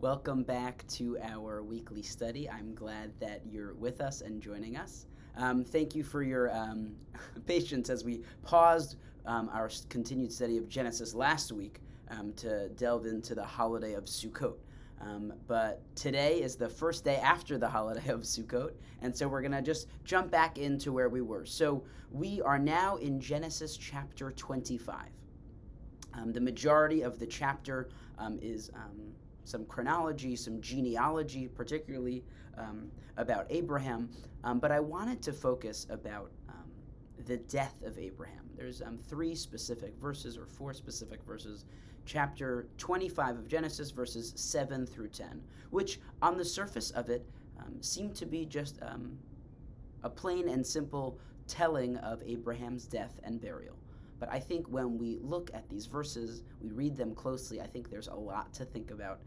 Welcome back to our weekly study. I'm glad that you're with us and joining us. Thank you for your patience as we paused our continued study of Genesis last week to delve into the holiday of Sukkot. But today is the first day after the holiday of Sukkot, and so we're going to just jump back into where we were. So we are now in Genesis chapter 25. The majority of the chapter is some chronology, some genealogy, particularly about Abraham, but I wanted to focus about the death of Abraham. There's three specific verses, or four specific verses, chapter 25 of Genesis, verses 7 through 10, which on the surface of it seem to be just a plain and simple telling of Abraham's death and burial. But I think when we look at these verses, we read them closely, I think there's a lot to think about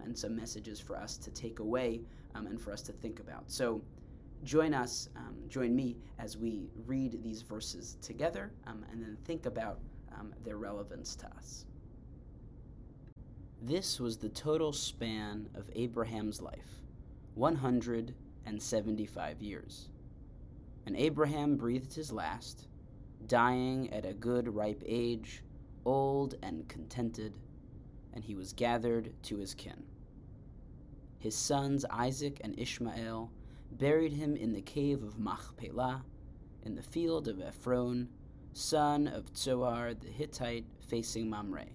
and some messages for us to take away and for us to think about. So join me as we read these verses together and then think about their relevance to us. This was the total span of Abraham's life, 175 years. And Abraham breathed his last, dying at a good ripe age, old and contented, and he was gathered to his kin. His sons Isaac and Ishmael buried him in the cave of Machpelah, in the field of Ephron, son of Zohar the Hittite, facing Mamre,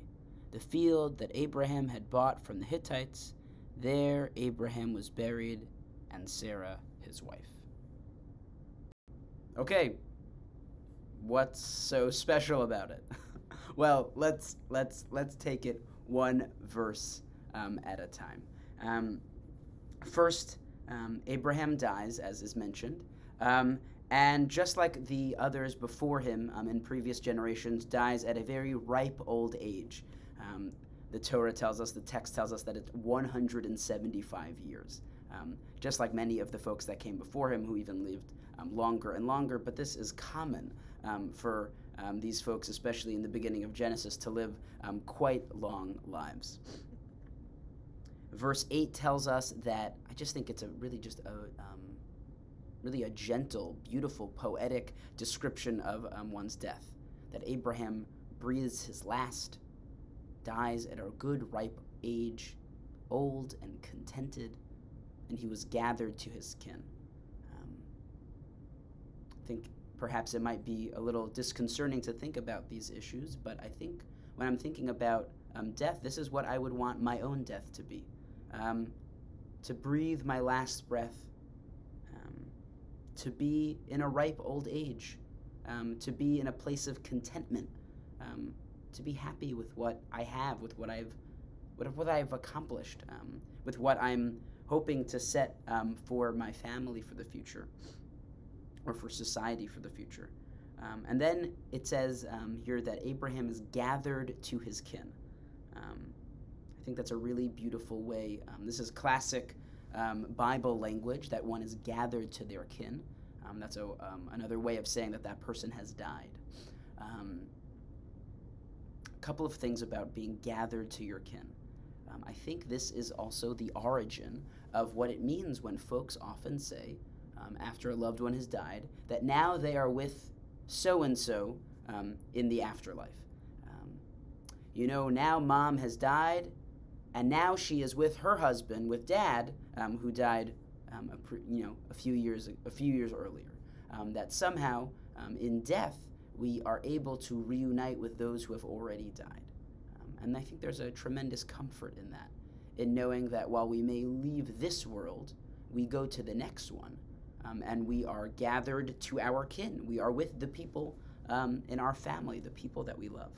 the field that Abraham had bought from the Hittites. There Abraham was buried, and Sarah his wife. Okay, what's so special about it? Well, let's take it one verse at a time. First, Abraham dies, as is mentioned, and just like the others before him in previous generations, dies at a very ripe old age. The Torah tells us, the text tells us that it's 175 years, just like many of the folks that came before him who even lived longer and longer, but this is common for these folks, especially in the beginning of Genesis, to live quite long lives. Verse 8 tells us that, I just think it's really a gentle, beautiful, poetic description of one's death, that Abraham breathes his last, dies at a good ripe age, old and contented, and he was gathered to his kin. I think perhaps it might be a little disconcerting to think about these issues, but I think when I'm thinking about death, this is what I would want my own death to be. To breathe my last breath, to be in a ripe old age, to be in a place of contentment, to be happy with what I have, with what I've accomplished, with what I'm hoping to set for my family for the future, or for society for the future. And then it says here that Abraham is gathered to his kin. I think that's a really beautiful way. This is classic Bible language, that one is gathered to their kin. That's another way of saying that that person has died. A couple of things about being gathered to your kin. I think this is also the origin of what it means when folks often say, after a loved one has died, that now they are with so-and-so in the afterlife. Now mom has died, and now she is with her husband, with dad, who died a few years earlier. That somehow in death we are able to reunite with those who have already died. And I think there's a tremendous comfort in that, in knowing that while we may leave this world, we go to the next one, and we are gathered to our kin. We are with the people in our family, the people that we love.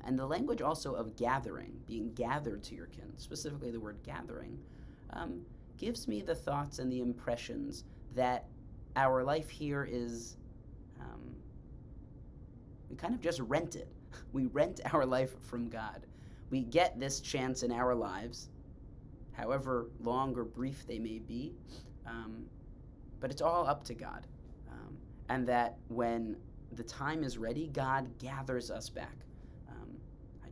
And the language also of gathering, being gathered to your kin, specifically the word gathering, gives me the thoughts and the impressions that our life here is, we kind of just rent it. We rent our life from God. We get this chance in our lives, however long or brief they may be, but it's all up to God. And that when the time is ready, God gathers us back.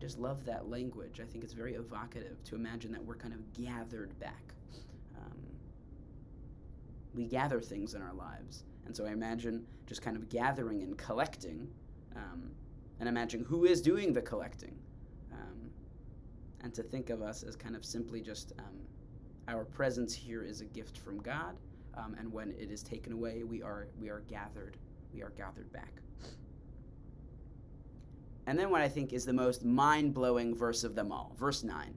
just love that language. I think it's very evocative to imagine that we're kind of gathered back. We gather things in our lives. And so I imagine just kind of gathering and collecting, and imagine who is doing the collecting. And to think of us as kind of simply just our presence here is a gift from God, and when it is taken away, we are gathered back. And then what I think is the most mind-blowing verse of them all, verse 9.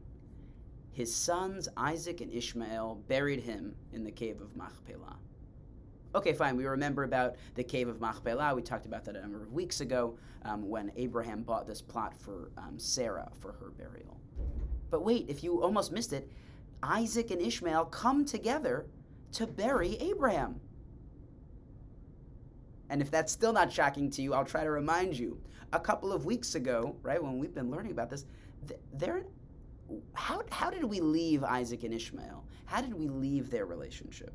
His sons, Isaac and Ishmael, buried him in the cave of Machpelah. Okay, fine, we remember about the cave of Machpelah. We talked about that a number of weeks ago when Abraham bought this plot for Sarah for her burial. But wait, if you almost missed it, Isaac and Ishmael come together to bury Abraham. And if that's still not shocking to you, I'll try to remind you. A couple of weeks ago, right, when we've been learning about this, how did we leave Isaac and Ishmael? How did we leave their relationship?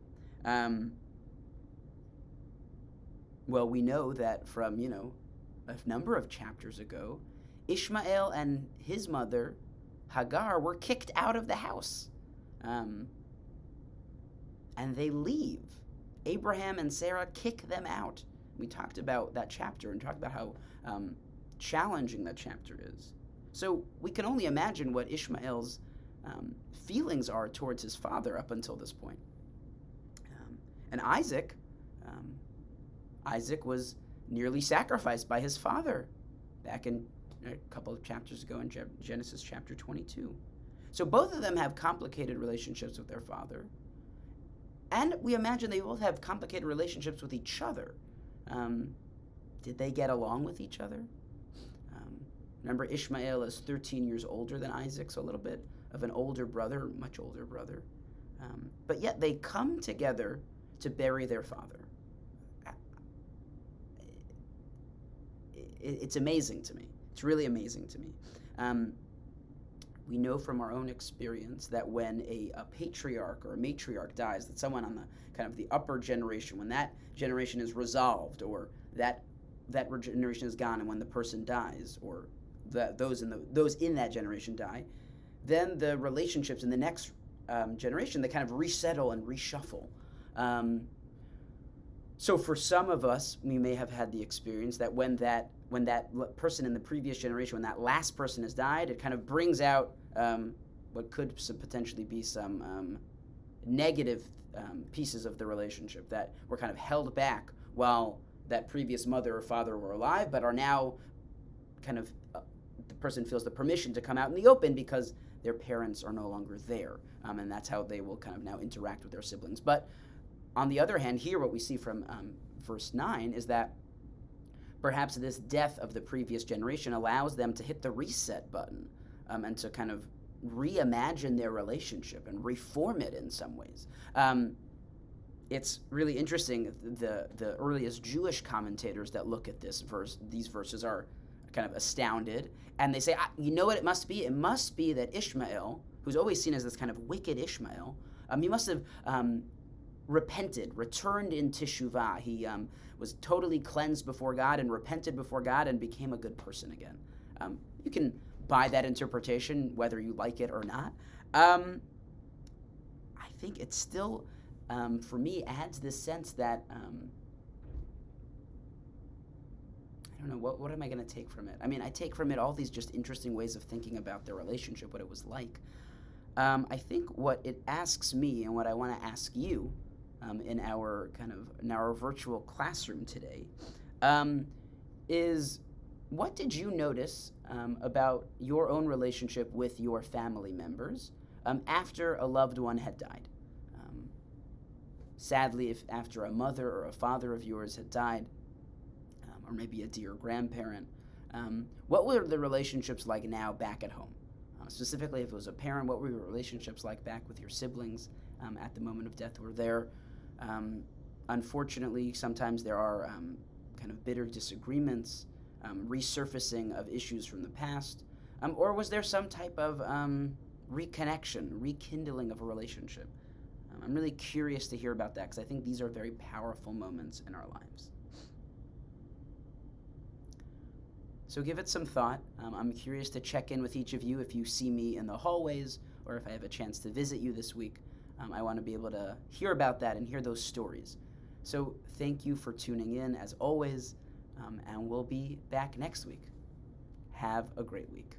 Well, we know that from, a number of chapters ago, Ishmael and his mother, Hagar, were kicked out of the house. And they leave. Abraham and Sarah kick them out. We talked about that chapter and talked about how challenging that chapter is. So we can only imagine what Ishmael's feelings are towards his father up until this point. And Isaac was nearly sacrificed by his father back in a couple of chapters ago in Genesis chapter 22. So both of them have complicated relationships with their father. And we imagine they both have complicated relationships with each other. Did they get along with each other? Remember, Ishmael is 13 years older than Isaac, so a little bit of an older brother, much older brother. But yet they come together to bury their father. It's amazing to me. It's really amazing to me. We know from our own experience that when a patriarch or a matriarch dies, that someone on the kind of the upper generation, when that generation is resolved, or that generation is gone, and when the person dies, or those in that generation die, then the relationships in the next generation, they kind of resettle and reshuffle. So for some of us, we may have had the experience that when that person in the previous generation, when that last person has died, it kind of brings out what could potentially be some negative pieces of the relationship that were kind of held back while that previous mother or father were alive, but are now kind of, the person feels the permission to come out in the open because their parents are no longer there. And that's how they will kind of now interact with their siblings. But on the other hand, here what we see from verse 9 is that perhaps this death of the previous generation allows them to hit the reset button and to kind of reimagine their relationship and reform it in some ways. It's really interesting. The earliest Jewish commentators that look at these verses are kind of astounded, and they say, you know what it must be? It must be that Ishmael, who's always seen as this kind of wicked Ishmael, he must have repented, returned in teshuvah. He was totally cleansed before God and repented before God and became a good person again. You can buy that interpretation whether you like it or not. I think it still, for me, adds this sense that, I don't know, what am I going to take from it? I mean, I take from it all these just interesting ways of thinking about their relationship, what it was like. I think what it asks me and what I want to ask you in our virtual classroom today is, what did you notice about your own relationship with your family members after a loved one had died? Sadly, if after a mother or a father of yours had died, or maybe a dear grandparent, what were the relationships like now back at home? Specifically, if it was a parent, what were your relationships like back with your siblings at the moment of death? Were there, unfortunately, sometimes there are kind of bitter disagreements, resurfacing of issues from the past, or was there some type of reconnection, rekindling of a relationship? I'm really curious to hear about that because I think these are very powerful moments in our lives. So give it some thought. I'm curious to check in with each of you if you see me in the hallways or if I have a chance to visit you this week. I want to be able to hear about that and hear those stories. So thank you for tuning in as always, and we'll be back next week. Have a great week.